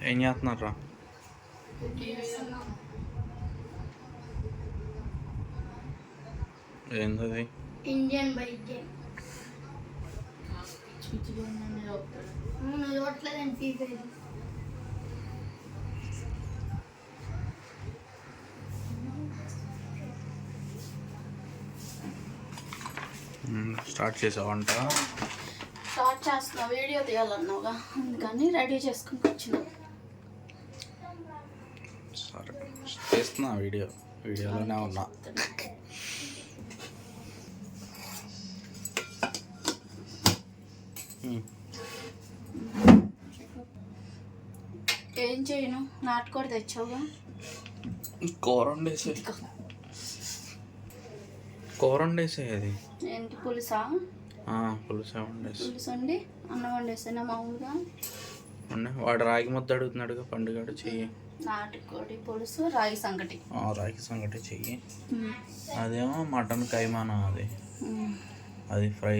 ఏం చేస్తున్నారా? ఏంటది? ఇండియన్ బైక్ స్టార్ట్ చేసావంట? స్టార్ట్ చేస్తున్నా, వీడియో తీయాలన్నావుగా అందుకని రెడీ చేసుకుని వచ్చినా. సరే చేస్తున్నా, వీడియోలోనే ఉన్నా. ఏం చేయను, నాటుకోడి తెచ్చావుగా, కూర వండేసే. అది ఏంటి పులుసా? పులుసే వండేసి. పులుసు వండి అన్నం వండేసానా మామూలుగా. వాడు రాగి ముద్ద అడుగుతున్నాడుగా పండుగ, చెయ్యి. నాటుకోడి పులుసు, రాగి సంగటి. రాగి సంగటి చెయ్యి. అదేమో మటన్ కైమానా, అది ఫ్రై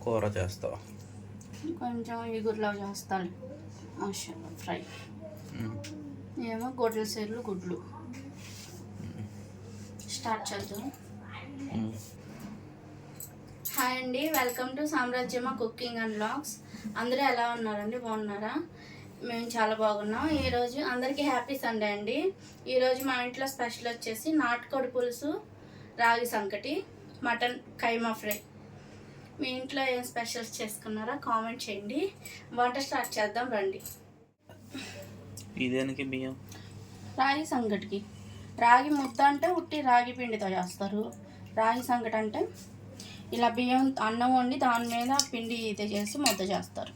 కూర చేస్తావా? కొంచెం ఇగురులా చేస్తాను, మసాలా ఫ్రై. ఏమో గొడ్ల సేర్లు, గుడ్లు. స్టార్ట్ చేద్దాం. హాయ్ అండి, వెల్కమ్ టు సామ్రాజ్యమ కుకింగ్ అండ్ వ్లాగ్స్. అందరూ ఎలా ఉన్నారండి? బాగున్నారా? మేము చాలా బాగున్నాం. ఈరోజు అందరికీ హ్యాపీ సండే అండి. ఈరోజు మా ఇంట్లో స్పెషల్ వచ్చేసి నాటుకోడి పులుసు, రాగి సంకటి, మటన్ కైమా ఫ్రై. మీ ఇంట్లో ఏం స్పెషల్స్ చేసుకున్నారా కామెంట్ చేయండి. వంట స్టార్ట్ చేద్దాం రండి. ఇదేనికి బియ్యం రాగి సంగటికి. రాగి ముద్ద అంటే ఉట్టి రాగి పిండితో చేస్తారు. రాగి సంగటి అంటే ఇలా బియ్యం అన్నం వండి దాని మీద పిండి చేసి ముద్ద చేస్తారు.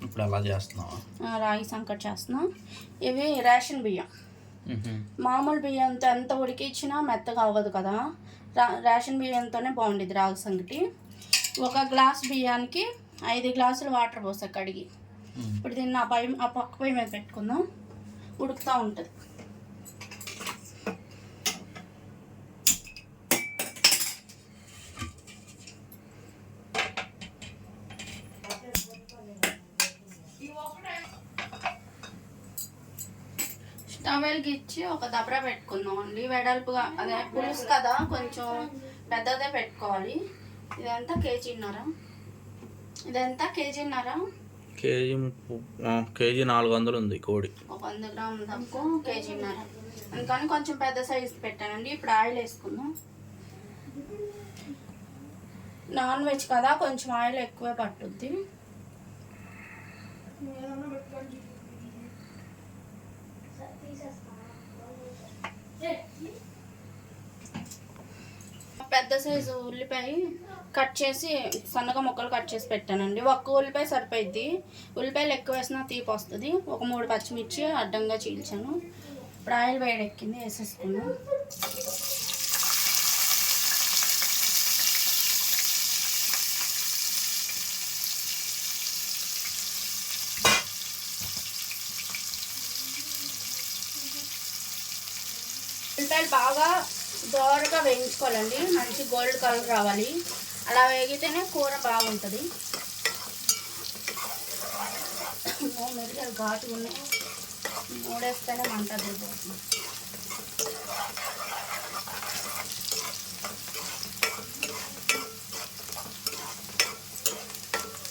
ఇప్పుడు అలా చేస్తున్నావా? రాగి సంకటి చేస్తున్నాం. ఇవి రేషన్ బియ్యం. మామూలు బియ్యంతో ఎంత ఉడికిచ్చినా మెత్తగా అవ్వదు కదా, రేషన్ బియ్యంతోనే బాగుండేది రాగి సంగటి. ఒక గ్లాస్ బియ్యానికి 5 గ్లాసులు వాటర్ పోసా కడిగి. ఇప్పుడు దీన్ని ఆ పక్క పొయ్యి మీద పెట్టుకుందాం, ఉడుకుతూ ఉంటుంది. స్టవ్ వెలిగించి ఒక దబరా పెట్టుకుందాం అండి. వెడల్పుగా, అదే పులుసు కదా కొంచెం పెద్దదే పెట్టుకోవాలి. ఇదంతా కేజీన్నర. కేజీ 400 ఉంది కోడి. ఒక 100 గ్రాములు తక్కువ, కేజీన్నర. అందుకని కొంచెం పెద్ద సైజు పెట్టానండి. ఇప్పుడు ఆయిల్ వేసుకుందాం. నాన్ వెజ్ కదా, కొంచెం ఆయిల్ ఎక్కువే పట్టుద్ది. పెద్ద సైజు ఉల్లిపాయ కట్ చేసి సన్నగా ముక్కలు కట్ చేసి పెట్టానండి. ఒక్క ఉల్లిపాయ సరిపోయిద్ది, ఉల్లిపాయలు ఎక్కువ వేసినా తీపి వస్తుంది. ఒక 3 పచ్చిమిర్చి అడ్డంగా చీల్చాను. ఇప్పుడు ఆయిల్ వేడెక్కింది, వేసేసుకున్నాం. ఉల్లిపాయలు బాగా దోరగా వేయించుకోవాలండి, మంచి గోల్డ్ కలర్ రావాలి. అలా వేగితేనే కూర బాగుంటుంది. మిరియాలు ఘాటుగా ఉన్నాయి, 3 వేస్తేనే మంట దిగిపోతుంది.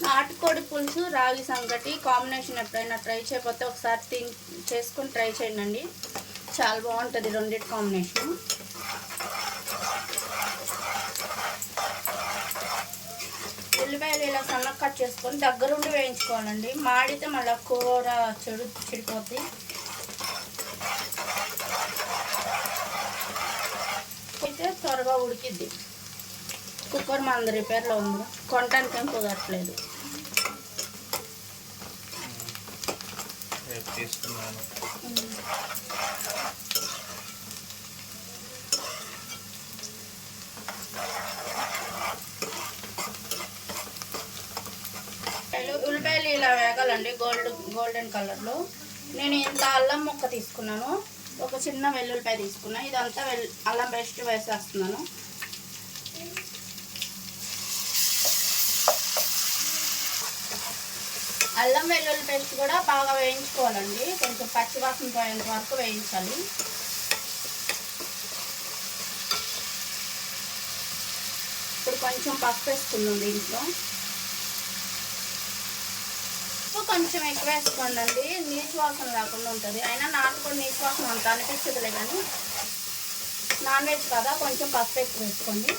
నాటుకోడి పులుసు, రాగి సంగటి కాంబినేషన్ ఎప్పుడైనా ట్రై చేయకపోతే ఒకసారి చేసుకొని ట్రై చేయండి. చాలా బాగుంటుంది రెండింటి కాంబినేషన్. ఉల్లిపాయలు ఇలా సన్నగా కట్ చేసుకొని దగ్గరుండి వేయించుకోవాలండి. మాడితే మళ్ళీ కూర చెడిపోద్ది. అయితే త్వరగా ఉడికిద్ది. కుక్కర్ మన రిపేర్లో ఉంది, కొనటానికి ఏం కుదరట్లేదు. ఉల్లిపాయలు ఇలా వేగాలండి గోల్డెన్ కలర్లో. నేను ఇంత అల్లం ముక్క తీసుకున్నాను, ఒక చిన్న వెల్లుల్లిపాయ తీసుకున్నాను. ఇదంతా అల్లం పేస్ట్ వేసేస్తున్నాను. అల్లం వెల్లుల్లి పేస్ట్ కూడా బాగా వేయించుకోవాలండి, కొంచెం పచ్చివాసన పోయేంత వరకు వేయించాలి. ఇప్పుడు కొంచెం పసుపు వేసుకుందాం దీంట్లో. కొంచెం ఎక్కువ వేసుకోండి, నీచు వాసన లేకుండా ఉంటుంది. అయినా నాటుకోడి నీచు వాసన అంత అనిపించదులే, కానీ నాన్ వెజ్ కదా కొంచెం పసుపు ఎక్కువ వేసుకోండి.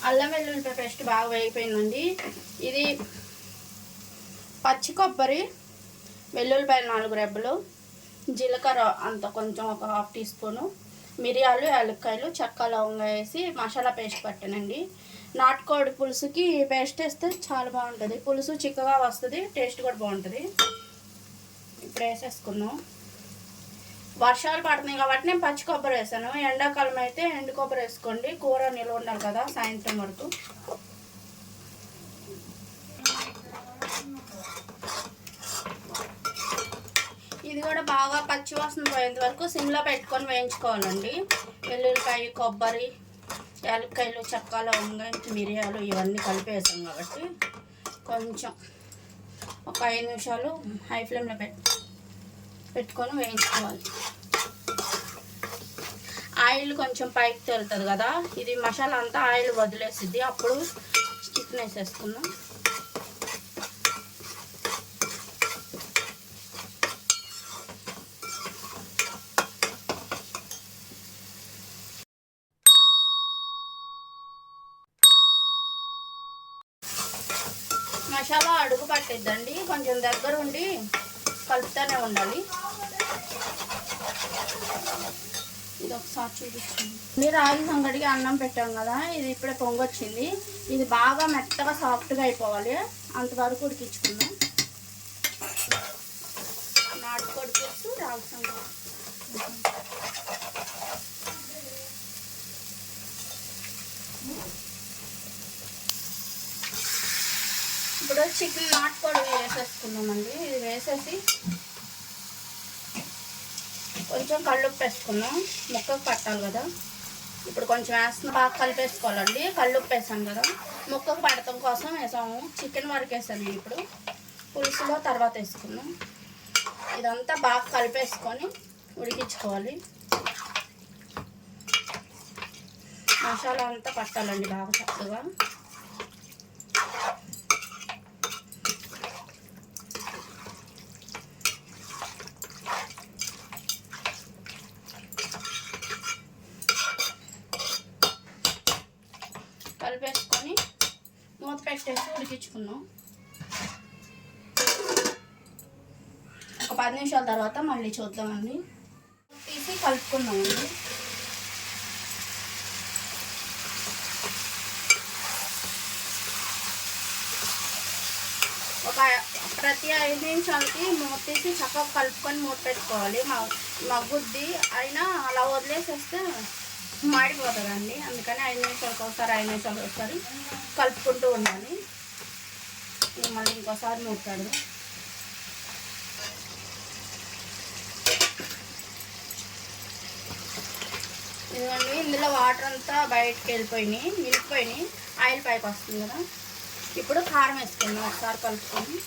అల్లం వెల్లుల్లిపాయ పేస్ట్ బాగా వేగిపోయిందండి. ఇది పచ్చి కొబ్బరి, వెల్లుల్లిపాయలు 4 రెబ్బలు, జీలకర్ర అంత కొంచెం ఒక 1/2 టీ స్పూను, మిరియాలు, యాలక్కాయలు, చెక్క, లవంగా వేసి మసాలా పేస్ట్ పట్టానండి. నాటుకోడి పులుసుకి పేస్ట్ వేస్తే చాలా బాగుంటుంది, పులుసు చిక్కగా వస్తుంది, టేస్ట్ కూడా బాగుంటుంది. ఇప్పుడు వేసేసుకున్నాం. వర్షాలు పడుతున్నాయి కాబట్టి నేను పచ్చి కొబ్బరి వేసాను. ఎండాకాలం అయితే ఎండు కొబ్బరి వేసుకోండి, కూర నిల్వ ఉండాలి కదా సాయంత్రం వరకు. ఇది కూడా బాగా పచ్చివాసన పోయేంత వరకు సిమ్లో పెట్టుకొని వేయించుకోవాలండి. వెల్లుల్లిపాయ, కొబ్బరి, యాలక్కాయలు, చెక్క, లవంగా, మిరియాలు ఇవన్నీ కలిపి వేసాం కాబట్టి కొంచెం ఒక 5 నిమిషాలు హై ఫ్లేమ్లో పెట్టుకొని వేయించుకోవాలి. ఆయిల్ కొంచెం పైకి తేలుతుంది కదా, ఇది మసాలా అంతా ఆయిల్ వదిలేసిద్ది, అప్పుడు చికెన్ వేసేసుకుందాం. మసాలా అడుగు పట్టిద్దండి, కొంచెం దగ్గర ఉండి కలుపుతూనే ఉండాలి. ఇది ఒకసారి చూపించండి. రాగి సంగడికి అన్నం పెట్టాం కదా, ఇది ఇప్పుడే పొంగొచ్చింది. ఇది బాగా మెత్తగా సాఫ్ట్గా అయిపోవాలి, అంతవరకు ఉడికించుకుందాం. నాటుకోడి పులుసు, రాగి సంగడి. ఇప్పుడు చికెన్ నాటుకోడి వేసేసుకున్నామండి. ఇది వేసేసి కొంచెం కల్లుప్పు వేసుకున్నాం, ముక్కకు పట్టాలి కదా. ఇప్పుడు కొంచెం వేస్తున్నా, బాగా కలిపేసుకోవాలండి. కల్లుప్పు వేసాను కదా, ముక్కకు పడటం కోసం వేసాము. చికెన్ వరకు వేసాను నేను, ఇప్పుడు పులుసులో తర్వాత వేసుకున్నాం. ఇదంతా బాగా కలిపేసుకొని ఉడికించుకోవాలి. మసాలా అంతా పట్టాలండి బాగా చక్కగా. కలిపేసుకొని మూత పెట్టేసి ఉడికించుకున్నాం. ఒక 10 నిమిషాల తర్వాత మళ్ళీ చూద్దామండి. తీసి కలుపుకుందామండి. ప్రతి 5 నిమిషాలకి మూత తీసి చక్కగా కలుపుకొని మూత పెట్టుకోవాలి. మగ్గుద్ది, అయినా అలా వదిలేసేస్తే మాడిపోతుందండి. అందుకని 5 నిమిషాలకు ఒకసారి 5 నిమిషాలకు ఒకసారి కలుపుకుంటూ ఉండాలి. మళ్ళీ ఇంకోసారి మూత పెడదాం. ఇదిగోండి, ఇందులో వాటర్ అంతా బయటకు వెళ్ళిపోయినాయి, ఆయిల్ పైకి వస్తుంది కదా. ఇప్పుడు కారం వేసుకుందాం, ఒకసారి కలుపుకొని.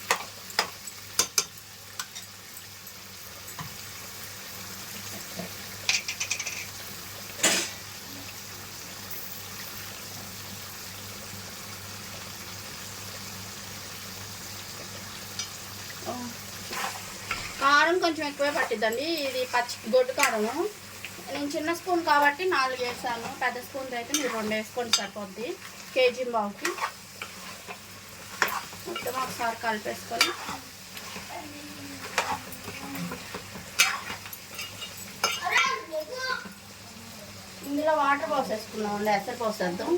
కారం కొంచెం ఎక్కువే పట్టిద్దండి, ఇది గొడ్డు కారము. నేను చిన్న స్పూన్ కాబట్టి 4 వేసాను, పెద్ద స్పూన్ అయితే మీరు 2 వేసుకోండి సరిపోద్ది. కేజీ బావుకి మొత్తం ఒకసారి కలిపేసుకొని ఇందులో వాటర్ పోసేసుకున్నామండి, ఎసరు పోసేద్దాం.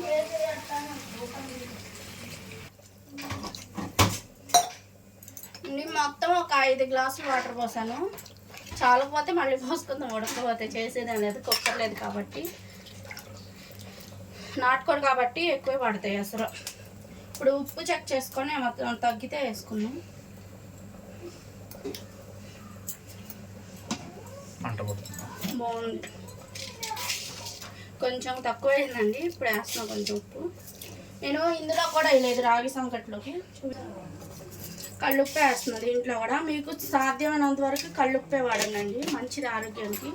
మొత్తం ఒక 5 గ్లాసులు వాటర్ పోసాను, చాలకపోతే మళ్ళీ పోసుకుందాం, ఉడకపోతే చేసేదేం లేదు, కుక్కర్ లేదు కాబట్టి. నాటుకోడు కాబట్టి ఎక్కువ పడతాయి అసలు. ఇప్పుడు ఉప్పు చెక్ చేసుకొని మొత్తం తగ్గితే వేసుకున్నాం. బాగుంది. కొంచెం తక్కువైందండి, ఇప్పుడు వేస్తున్నాను కొంచెం ఉప్పు. నేను ఇందులో కూడా వేయలేదు, రాగి సంకట్లోకి కళ్ళుప్పే వేస్తున్నాను. దీంట్లో కూడా మీకు సాధ్యమైనంత వరకు కళ్ళుప్పే వాడండి, మంచిది ఆరోగ్యానికి.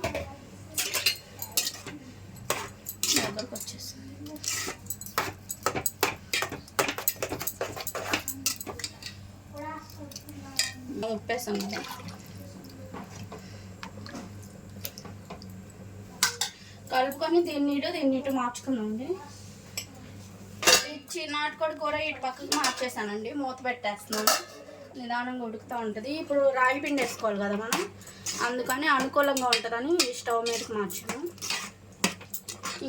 దగ్గరకు వచ్చేస్తుంది. ఉప్పేసాం కదా, కలుపుకొని దీన్ని ఇటు మార్చుకుందామండి. నాటుకోడి కూర ఇటు పక్కకు మార్చేసానండి, మూత పెట్టేస్తున్నాను. నిదానంగా ఉడుకుతూ ఉంటుంది. ఇప్పుడు రాగి పిండి వేసుకోవాలి కదా మనం, అందుకని అనుకూలంగా ఉంటుందని స్టవ్ మీదకి మార్చాను.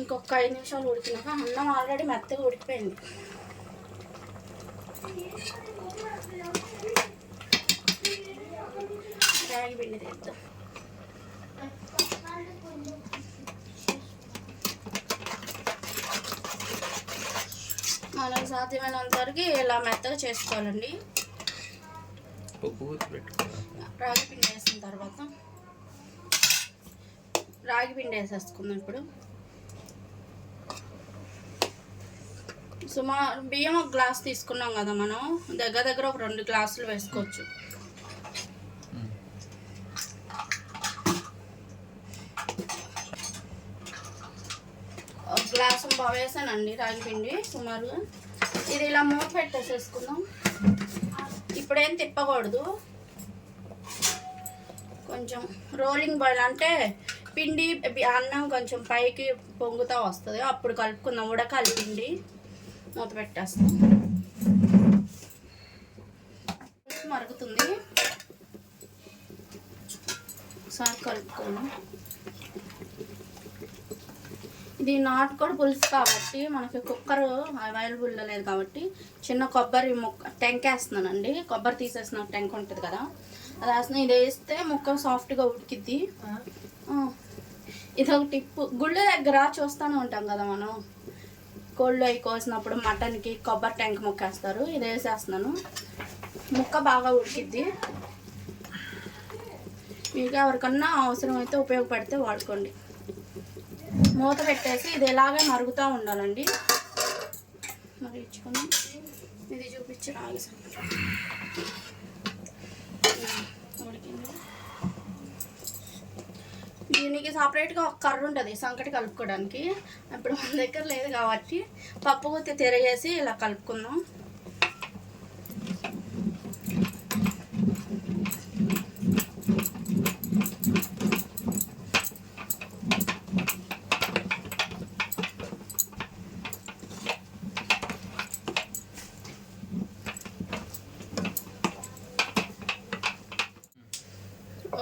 ఇంకొక 5 నిమిషాలు ఉడికినాక అన్నం ఆల్రెడీ మెత్తగా ఉడికిపోయింది. రాగి పిండి తెద్దాం. మనకు సాధ్యమైనంత వరకు ఇలా మెత్తగా చేసుకోవాలండి. రాగి పిండి వేసిన తర్వాత రాగి పిండి వేసేసుకుందాం. ఇప్పుడు సుమారు బియ్యం ఒక గ్లాస్ తీసుకున్నాం కదా మనం, దగ్గర ఒక 2 గ్లాసులు వేసుకోవచ్చు. ఒక గ్లాసు వేసానండి రాగి పిండి సుమారుగా. ఇది ఇలా మూత పెట్టేసేసుకుందాం. ఇప్పుడేం తిప్పకూడదు, కొంచెం రోలింగ్ బాయిల్ అంటే పిండి అన్నం కొంచెం పైకి పొంగుతూ వస్తుంది, అప్పుడు కలుపుకుందాం. ఉడకాలి పిండి. మూత పెట్టేస్తాం. మరుగుతుంది, ఒకసారి కలుపుకోండి. ఇది నాటుకోడి పులుసు కాబట్టి మనకి కుక్కర్ అవైలబుల్లో లేదు కాబట్టి చిన్న కొబ్బరి టెంకేస్తున్నానండి. కొబ్బరి తీసేసిన టెంక్ ఉంటుంది కదా, అది వేస్తున్నాను. ఇది వేస్తే ముక్క సాఫ్ట్గా ఉడికిద్ది. ఇది ఒక టిప్పు, గుళ్ళ దగ్గర చూస్తూనే ఉంటాం కదా మనం, కోళ్ళు అవి కోసినప్పుడు మటన్కి కొబ్బరి టెంక్ ముక్క వేస్తారు. ఇది వేసేస్తున్నాను, ముక్క బాగా ఉడికిద్ది. మీకు ఎవరికన్నా అవసరమైతే ఉపయోగపడితే వాడుకోండి. మూత పెట్టేసి ఇది ఇలాగే మరుగుతూ ఉండాలండి. మరిగించుకొని ఇది చూపించి రాగి సంకటి ఉడికింది. దీనికి సపరేట్గా ఒక కర్ర ఉంటుంది సంకటి కలుపుకోవడానికి. ఇప్పుడు మన దగ్గర లేదు కాబట్టి పప్పు గుత్తి తిరగేసి ఇలా కలుపుకుందాం.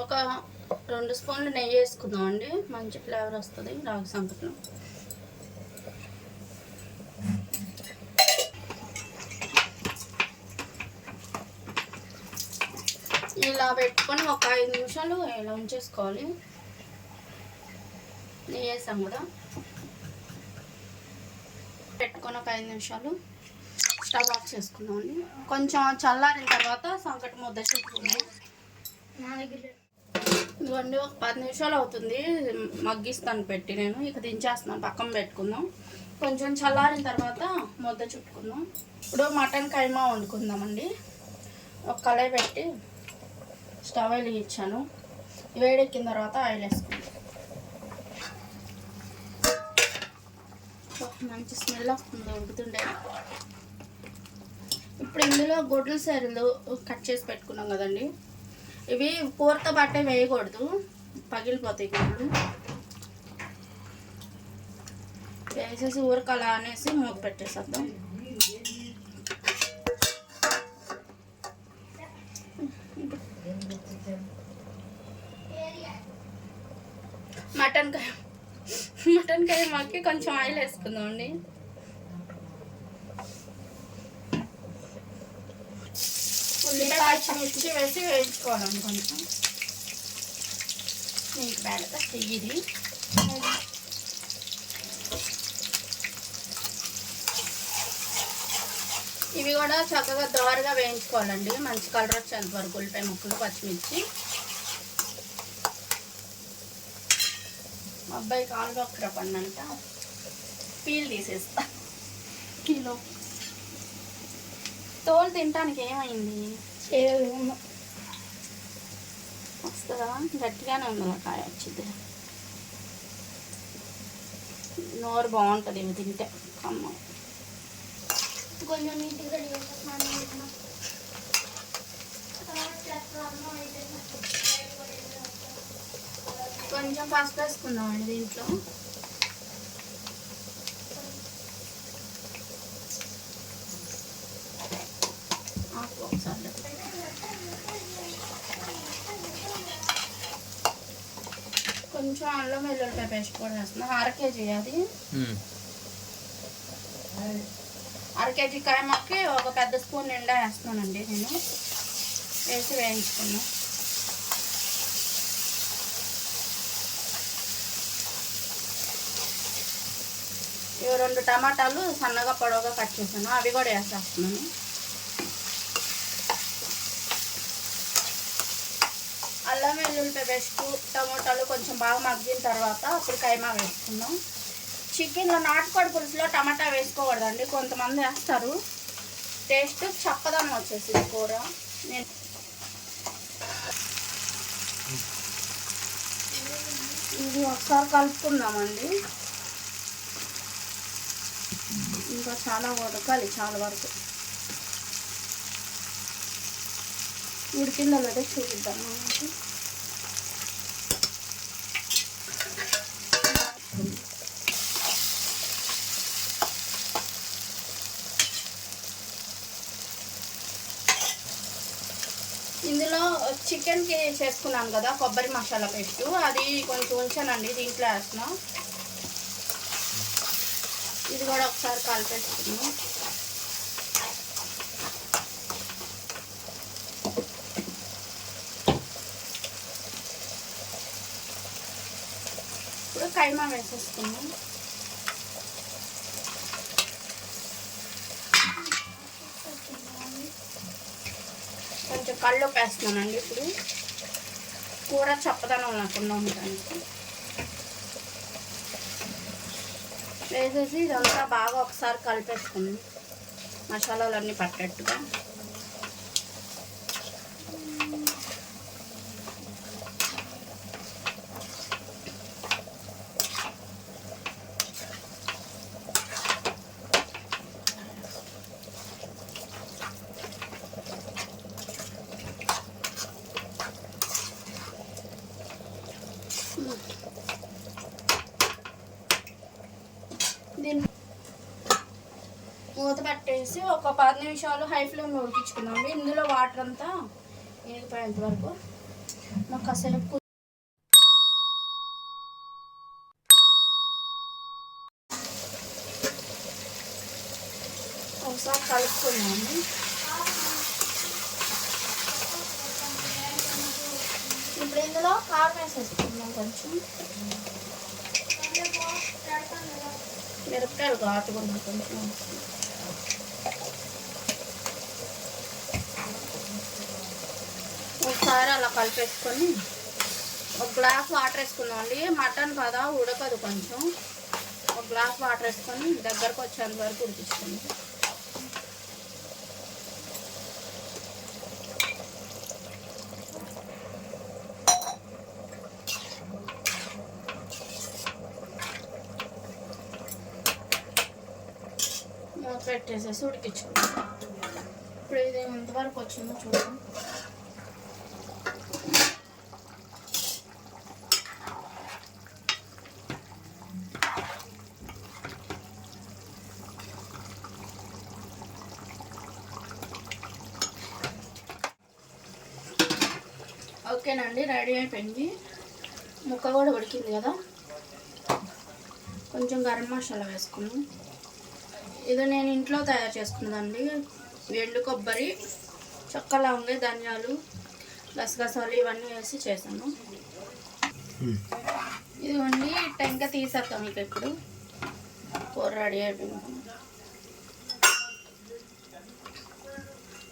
ఒక 2 స్పూన్లు నెయ్యి వేసుకుందాం అండి, మంచి ఫ్లేవర్ వస్తుంది రాగి సంకటిలో. ఇలా పెట్టుకొని ఒక 5 నిమిషాలు ఇలా ఉంచేసుకోవాలి. నెయ్యి వేసాం కదా, పెట్టుకొని ఒక 5 నిమిషాలు స్టవ్ ఆఫ్ చేసుకుందాం అండి. కొంచెం చల్లారిన తర్వాత సంకటి ముద్ద చేసుకుందాం. ఇదిగోండి, ఒక 10 నిమిషాలు అవుతుంది మగ్గిస్తాను పెట్టి. నేను ఇక దించేస్తున్నాను, పక్కన పెట్టుకుందాం. కొంచెం చల్లారిన తర్వాత ముద్ద చుట్టుకుందాం. ఇప్పుడు మటన్ కైమా వండుకుందామండి. ఒక కళాయి పెట్టి స్టవ్ వెలిగించాను. వేడెక్కిన తర్వాత ఆయిల్ వేసుకుందాం. మంచి స్మెల్ వస్తుంది ఉడుకుతుండే. ఇప్పుడు ఇందులో గొడ్ల సేరలు కట్ చేసి పెట్టుకున్నాం కదండి, ఇవి కూరతో పాటే వేయకూడదు, పగిలిపోతాయి గుడ్లు. వేసేసి ఊరికి అలా అనేసి మూత పెట్టేసేద్దాం. మటన్ కైమాకి కొంచెం ఆయిల్ వేసుకుందాం అండి. ఉల్లిపాయ పచ్చిమిర్చి వేసి వేయించుకోవాలండి. కొంచెం నీకు పెడతా చెయ్యిది. ఇవి కూడా చక్కగా దోరగా వేయించుకోవాలండి, మంచి కలర్ వచ్చేంత వరకు. ఉల్లిపాయ ముక్కలు పచ్చిమిర్చి మా అబ్బాయికి ఆలుగొక్కర పండంట, పీల్ తీసేస్తా. కిలో తోలు తినటానికి ఏమైంది? వస్తుందా? గట్టిగానే ఉంది కాయ వచ్చింది. నోరు బాగుంటుంది ఇవి తింటే. అమ్మ కొంచెం నీట్గా కొంచెం పసుపు వేసుకుందామండి దీంట్లో. ఒకసారి కొంచెం అల్లం వెల్లుల్లిపాయ పేస్ట్ కూడా వేస్తున్నాం. 1/2 కేజీ అది. 1/2 కేజీ కాయమాకి ఒక పెద్ద స్పూన్ నిండా వేస్తున్నానండి నేను. వేసి వేయించుకున్నాను. ఇవి 2 టమాటాలు సన్నగా పొడవుగా కట్ చేశాను, అవి కూడా వేసేస్తున్నాను. అల్లం వెల్లుల్లిపాయ పేస్ట్, టమాటాలు కొంచెం బాగా మగ్గిన తర్వాత అప్పుడు కైమా వేసుకుందాం. చికెన్లో నాటుకోడి పులుసులో టమాటా వేసుకోకూడదండి, కొంతమంది వేస్తారు. టేస్ట్ చప్పదనం వచ్చేసింది కూర. నేను ఇది ఒకసారి కలుపుకుందామండి. ఇంకా చాలా ఉడకాలి, చాలా వరకు ఉడికిందో లేదో చూపిద్దాం. ఇందులో చికెన్కి చేసుకున్నాను కదా కొబ్బరి మసాలా పేస్ట్, అది కొంచెం ఉంచానండి, దీంట్లో వేస్తున్నాం. ఇది కూడా ఒకసారి కలిపేసుకున్నాం. ఇప్పుడు కైమా వేసేసుకున్నాం. కొంచెం కళ్ళు వేస్తున్నానండి ఇప్పుడు, కూర చప్పదనం లేకుండా ఉండడానికి. వేసేసి ఇదంతా బాగా ఒకసారి కలిపేసుకున్నాం, మసాలాలన్నీ పట్టేట్టుగా. దీన్ని మూత పట్టేసి ఒక 10 నిమిషాలు హై ఫ్లేమ్లో ఉడికించుకున్నాము. ఇందులో వాటర్ అంతా ఇనిగిపోయేంత వరకు నాకు కాసేపు ఒకసారి కలుపుకున్నాము. ఇప్పుడు ఇందులో కారం వేసేసుకున్నాం. కొంచెం మిరపకాయలు ఘాటుకున్నాం కొంచెం. ఒకసారి అలా కలిపేసుకొని ఒక గ్లాస్ వాటర్ వేసుకున్నాం అండి. మటన్ కదా ఉడకదు, కొంచెం ఒక గ్లాస్ వాటర్ వేసుకొని దగ్గరకు వచ్చేంత వరకు ఉడికించుకోండి. మూత పెట్టేసేసి ఉడికించుకుంటాం. ఇప్పుడు ఇది ఎంతవరకు వచ్చిందో చూద్దాం. ఓకేనండి, రెడీ అయిపోయింది. ముక్క కూడా ఉడికింది కదా. కొంచెం గరం మసాలా వేసుకున్నాం. ఇది నేను ఇంట్లో తయారు చేసుకున్నదండి. ఎండు కొబ్బరి, చెక్క, లవంగ, ధనియాలు, గసగసాలు ఇవన్నీ వేసి చేశాను. ఇదిగోండి, టెంక తీసేద్దాం. మీకు ఇప్పుడు కూర రెడీ అయిపోయింది.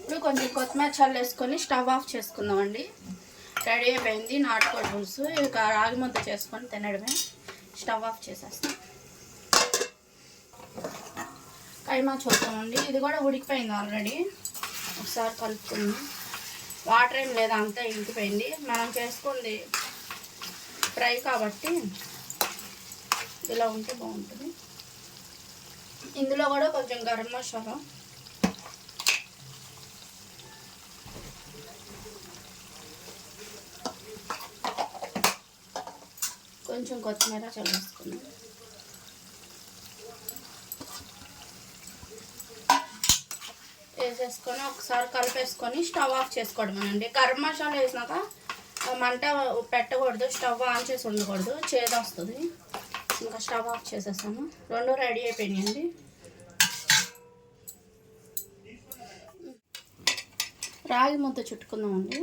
ఇప్పుడు కొంచెం కొత్తిమీర చల్లేసుకొని స్టవ్ ఆఫ్ చేసుకుందామండి. రెడీ అయిపోయింది నాటుకోడి పులుసు. ఇక రాగి ముద్ద చేసుకొని తినడమే. స్టవ్ ఆఫ్ చేసేస్తాం. కైమా చూద్దామండి. ఇది కూడా ఉడికిపోయింది ఆల్రెడీ. ఒకసారి కలుపుకుందాం. వాటర్ ఏం లేదా, అంతా ఇంకిపోయింది. మనం చేసుకుంది ఫ్రై కాబట్టి ఇలా ఉంటే బాగుంటుంది. ఇందులో కూడా కొంచెం గరం మసాలా, కొంచెం కొత్తిమీర చల్లేసుకున్నాం. వేసేసుకొని ఒకసారి కలిపేసుకొని స్టవ్ ఆఫ్ చేసుకోవడం అండి. గరం మసాలా వేసినాక మంట పెట్టకూడదు, స్టవ్ ఆన్ చేసి ఉండకూడదు, చేదు వస్తుంది. ఇంకా స్టవ్ ఆఫ్ చేసేసాను. రెండు రెడీ అయిపోయినాయండి. రాగి ముద్ద చుట్టుకుందామండి.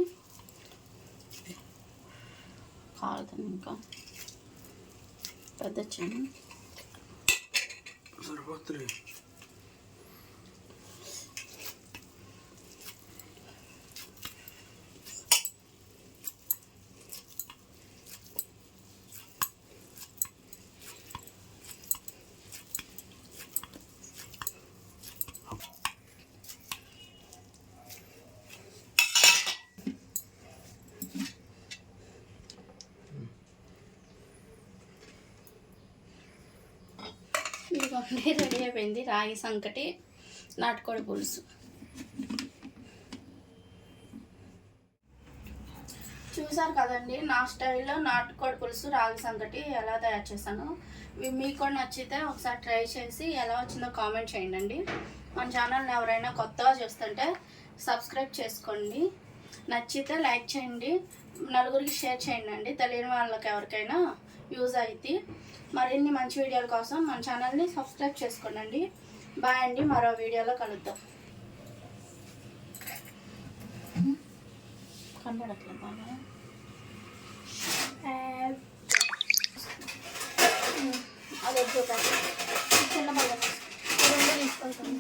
కాలుతుంది ఇంకా పెద్ద వచ్చాను. ఇదిగోండి రెడీ అయిపోయింది రాగి సంకటి నాటుకోడి పులుసు. చూసారు కదండి నా స్టైల్లో నాటుకోడి పులుసు రాగి సంకటి ఎలా తయారు చేశాను. మీకు కూడా నచ్చితే ఒకసారి ట్రై చేసి ఎలా వచ్చిందో కామెంట్ చేయండి. మన ఛానల్ని ఎవరైనా కొత్తగా చూస్తుంటే సబ్స్క్రైబ్ చేసుకోండి. నచ్చితే లైక్ చేయండి, నలుగురికి షేర్ చేయండి. తెలియని వాళ్ళకి ఎవరికైనా యూజ్ అవుతుంది. మరిన్ని మంచి వీడియోల కోసం మన ఛానల్ని సబ్స్క్రైబ్ చేసుకోండి. బాయ్ అండి, మరో వీడియోలో కలుద్దాం. కనబడట్లేదు బాగా. అది వద్దు, చిన్న బాగా తీసుకెళ్తాను.